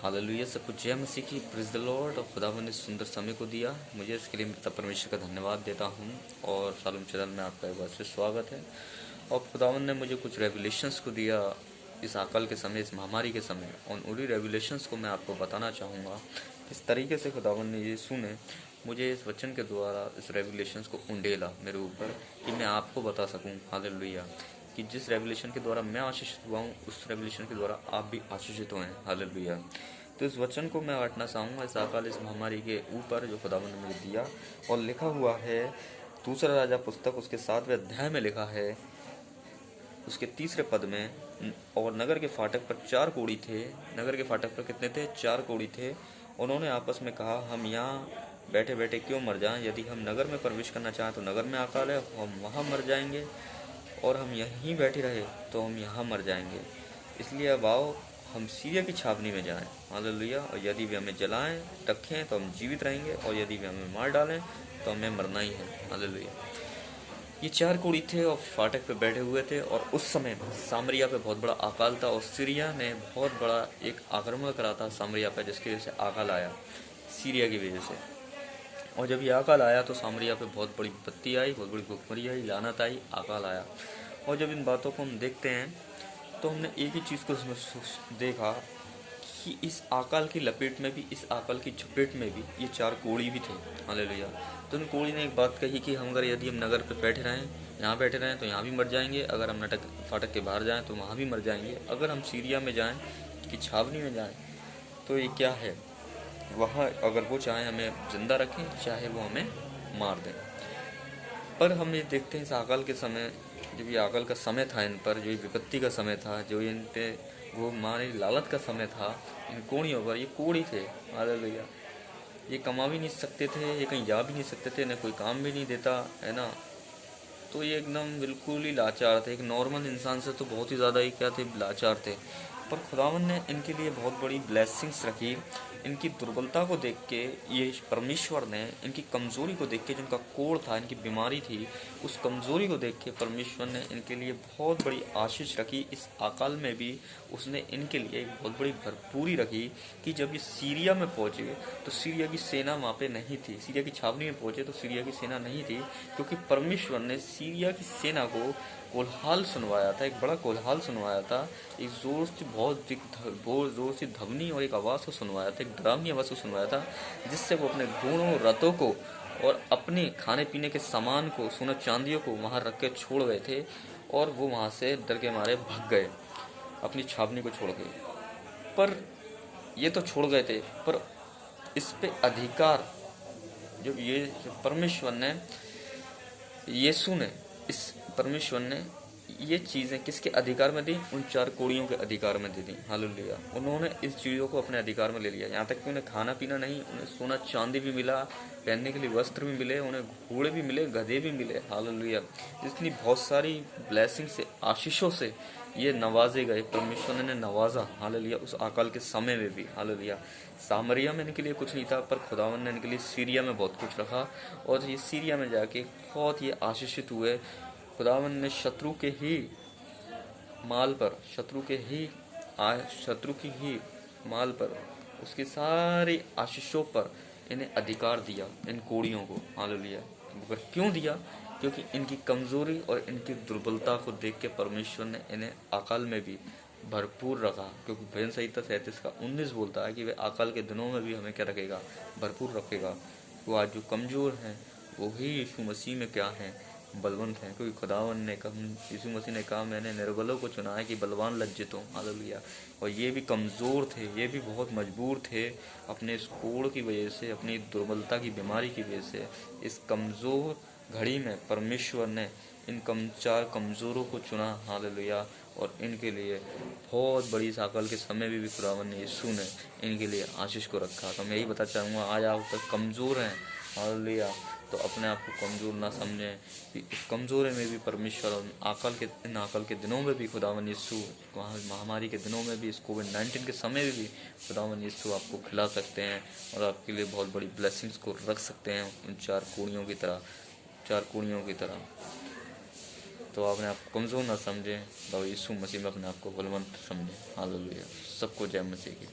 Hallelujah, सब कुछ जय मसीह की, प्रेज़ द लॉर्ड। और खुदावंद ने सुंदर समय को दिया मुझे, इसके लिए मैं तब परमेश्वर का धन्यवाद देता हूँ। और शालोम चैनल में आपका एक बार फिर स्वागत है। और खुदावंद ने मुझे कुछ रेवलेशंस को दिया इस अकाल के समय, इस महामारी के समय, और उन्हीं रेवलेशंस को मैं आपको बताना चाहूँगा किस तरीके से खुदावंद ने यीशु ने मुझे इस वचन के द्वारा इस रेवलेशंस को उंडेला मेरे ऊपर, कि मैं आपको बता सकूँ हालेलुया, कि जिस रेवलेशन के द्वारा मैं आशीषित हुआ हूँ उस रेवलेशन के द्वारा आप भी आशीषित हुए हैं हालेलुया। तो इस वचन को मैं बांटना चाहूँगा इस अकाल, इस महामारी के ऊपर जो खुदावंद ने मुझे दिया। और लिखा हुआ है दूसरा राजा पुस्तक उसके 7वें अध्याय में लिखा है उसके 3रे पद में, और नगर के फाटक पर 4 कोढ़ी थे। नगर के फाटक पर कितने थे? 4 कोढ़ी थे। उन्होंने आपस में कहा, हम यहाँ बैठे बैठे क्यों मर जाएं? यदि हम नगर में प्रवेश करना चाहें तो नगर में अकाल है, हम वहाँ मर जाएंगे, और हम यहीं बैठे रहे तो हम यहाँ मर जाएंगे। इसलिए अब आओ हम सीरिया की छावनी में जाएं हालेलुया। और यदि वे हमें जलाएं रखें तो हम जीवित रहेंगे, और यदि वे हमें मार डालें तो हमें मरना ही है हालेलुया। ये 4 कोढ़ी थे और फाटक पे बैठे हुए थे। और उस समय सामरिया पे बहुत बड़ा अकाल था, और सीरिया ने बहुत बड़ा एक आक्रमण करा था सामरिया पे, जिसकी वजह से अकाल आया सीरिया की वजह से। और जब ये अकाल आया तो सामरिया पे बहुत बड़ी विपत्ति आई, बहुत बड़ी भुखमरी आई, लानत आई, अकाल आया। और जब इन बातों को हम देखते हैं तो हमने एक ही चीज़ को इसमें देखा कि इस अकाल की लपेट में भी, इस अकाल की चपेट में भी ये 4 कोढ़ी भी थे हालेलुया। तो इन कोढ़ी ने एक बात कही कि हम अगर यदि हम नगर पे बैठे रहें, यहाँ बैठे रहें तो यहाँ भी मर जाएंगे, अगर हम नटक फाटक के बाहर जाएं तो वहाँ भी मर जाएंगे, अगर हम सीरिया में जाएं कि छावनी में जाएं तो ये क्या है, वहाँ अगर वो चाहे हमें जिंदा रखें, चाहे वो हमें मार दें। पर हम ये देखते हैं इस अकाल के समय, जब ये अकाल का समय था इन पर, जो ये विपत्ति का समय था, जो इन पे वो मारे लालत का समय था, इन कोढ़ियों पर, ये कोढ़ी थे हालेलुया। ये कमा भी नहीं सकते थे, ये कहीं जा भी नहीं सकते थे, न कोई काम भी नहीं देता है ना। तो ये एकदम बिल्कुल ही लाचार थे, एक नॉर्मल इंसान से तो बहुत ही ज़्यादा ही क्या थे, लाचार थे। पर खुदावन ने इनके लिए बहुत बड़ी ब्लेसिंग्स रखी। इनकी दुर्बलता को देख के, ये परमेश्वर ने इनकी कमज़ोरी को देख के, जिनका कोढ़ था, इनकी बीमारी थी, उस कमज़ोरी को देख के परमेश्वर ने इनके लिए बहुत बड़ी आशीष रखी। इस अकाल में भी उसने इनके लिए एक बहुत बड़ी भरपूरी रखी कि जब ये सीरिया में पहुँचे तो सीरिया की सेना वहाँ पे नहीं थी। सीरिया की छावनी में पहुँचे तो सीरिया की सेना नहीं थी, क्योंकि परमेश्वर ने सीरिया की सेना को कोलाहल सुनवाया था, एक बड़ा कोलाहल सुनवाया था, एक बहुत जोर से ध्वनि और एक आवाज़ को सुनवाया था, एक डरावनी आवाज़ को सुनवाया था, जिससे वो अपने घोड़ों, रथों को और अपने खाने पीने के सामान को, सोना चांदियों को वहाँ रख के छोड़ गए थे, और वो वहाँ से डर के मारे भाग गए अपनी छावनी को छोड़ के। पर ये तो छोड़ गए थे, पर इस पे अधिकार जब ये परमेश्वर ने, यीशु ने, इस परमेश्वर ने ये चीज़ें किसके अधिकार में दी? उन 4 कोढ़ियों के अधिकार में दे दी हालेलुया। उन्होंने इस चीज़ों को अपने अधिकार में ले लिया, यहाँ तक कि उन्हें खाना पीना नहीं, उन्हें सोना चांदी भी मिला, पहनने के लिए वस्त्र भी मिले, उन्हें घोड़े भी मिले, गधे भी मिले हालेलुया। इतनी बहुत सारी ब्लेसिंग से, आशीषों से ये नवाजे गए, परमेश्वर ने नवाजा हालेलुया उस अकाल के समय में भी हालेलुया। सामरिया में इनके लिए कुछ नहीं था, पर खुदावन ने इनके लिए सीरिया में बहुत कुछ रखा, और ये सीरिया में जाके बहुत ये आशीषित हुए। खुदावन ने शत्रु के ही माल पर, शत्रु की ही माल पर, उसकी सारी आशीषों पर इन्हें अधिकार दिया, इन कोढ़ियों को हालेलुया। मगर क्यों दिया? क्योंकि इनकी कमज़ोरी और इनकी दुर्बलता को देख के परमेश्वर ने इन्हें अकाल में भी भरपूर रखा। क्योंकि भजन संहिता 37:19 बोलता है कि वे अकाल के दिनों में भी हमें क्या रखेगा? भरपूर रखेगा। वो आज जो कमज़ोर हैं वो ही यीशु मसीह में क्या हैं? बलवंत हैं। क्योंकि खुदावन ने कहा, यीशु मसीह ने कहा, मैंने निर्बलों को चुना है कि बलवान लज्जित हों हालेलुया। और ये भी कमज़ोर थे, ये भी बहुत मजबूर थे अपने इस कोढ़ की वजह से, अपनी दुर्बलता की बीमारी की वजह से। इस कमज़ोर घड़ी में परमेश्वर ने इन 4 कमज़ोरों को चुना हालेलुया, और इनके लिए बहुत बड़ी साकल के समय में भी खुदावन ने, यीशु ने इनके लिए आशीष को रखा। तो मैं यही बता चाहूँगा, आज आप तक कमज़ोर हैं हालेलुया, तो अपने आप को कमज़ोर ना समझें कि इस कमज़ोरी में भी परमेश्वर, इन अकाल के दिनों में भी खुदावन यीशु, वहाँ महामारी के दिनों में भी, इस कोविड-19 के समय में भी खुदावन यीशु आपको खिला सकते हैं और आपके लिए बहुत बड़ी ब्लेसिंग्स को रख सकते हैं उन 4 कोढ़ियों की तरह। तो अपने आप को कमज़ोर ना समझें, बाबा यीशु मसीह में अपने आप को बलवंत समझें हालेलुया। सबको जय मसीह की।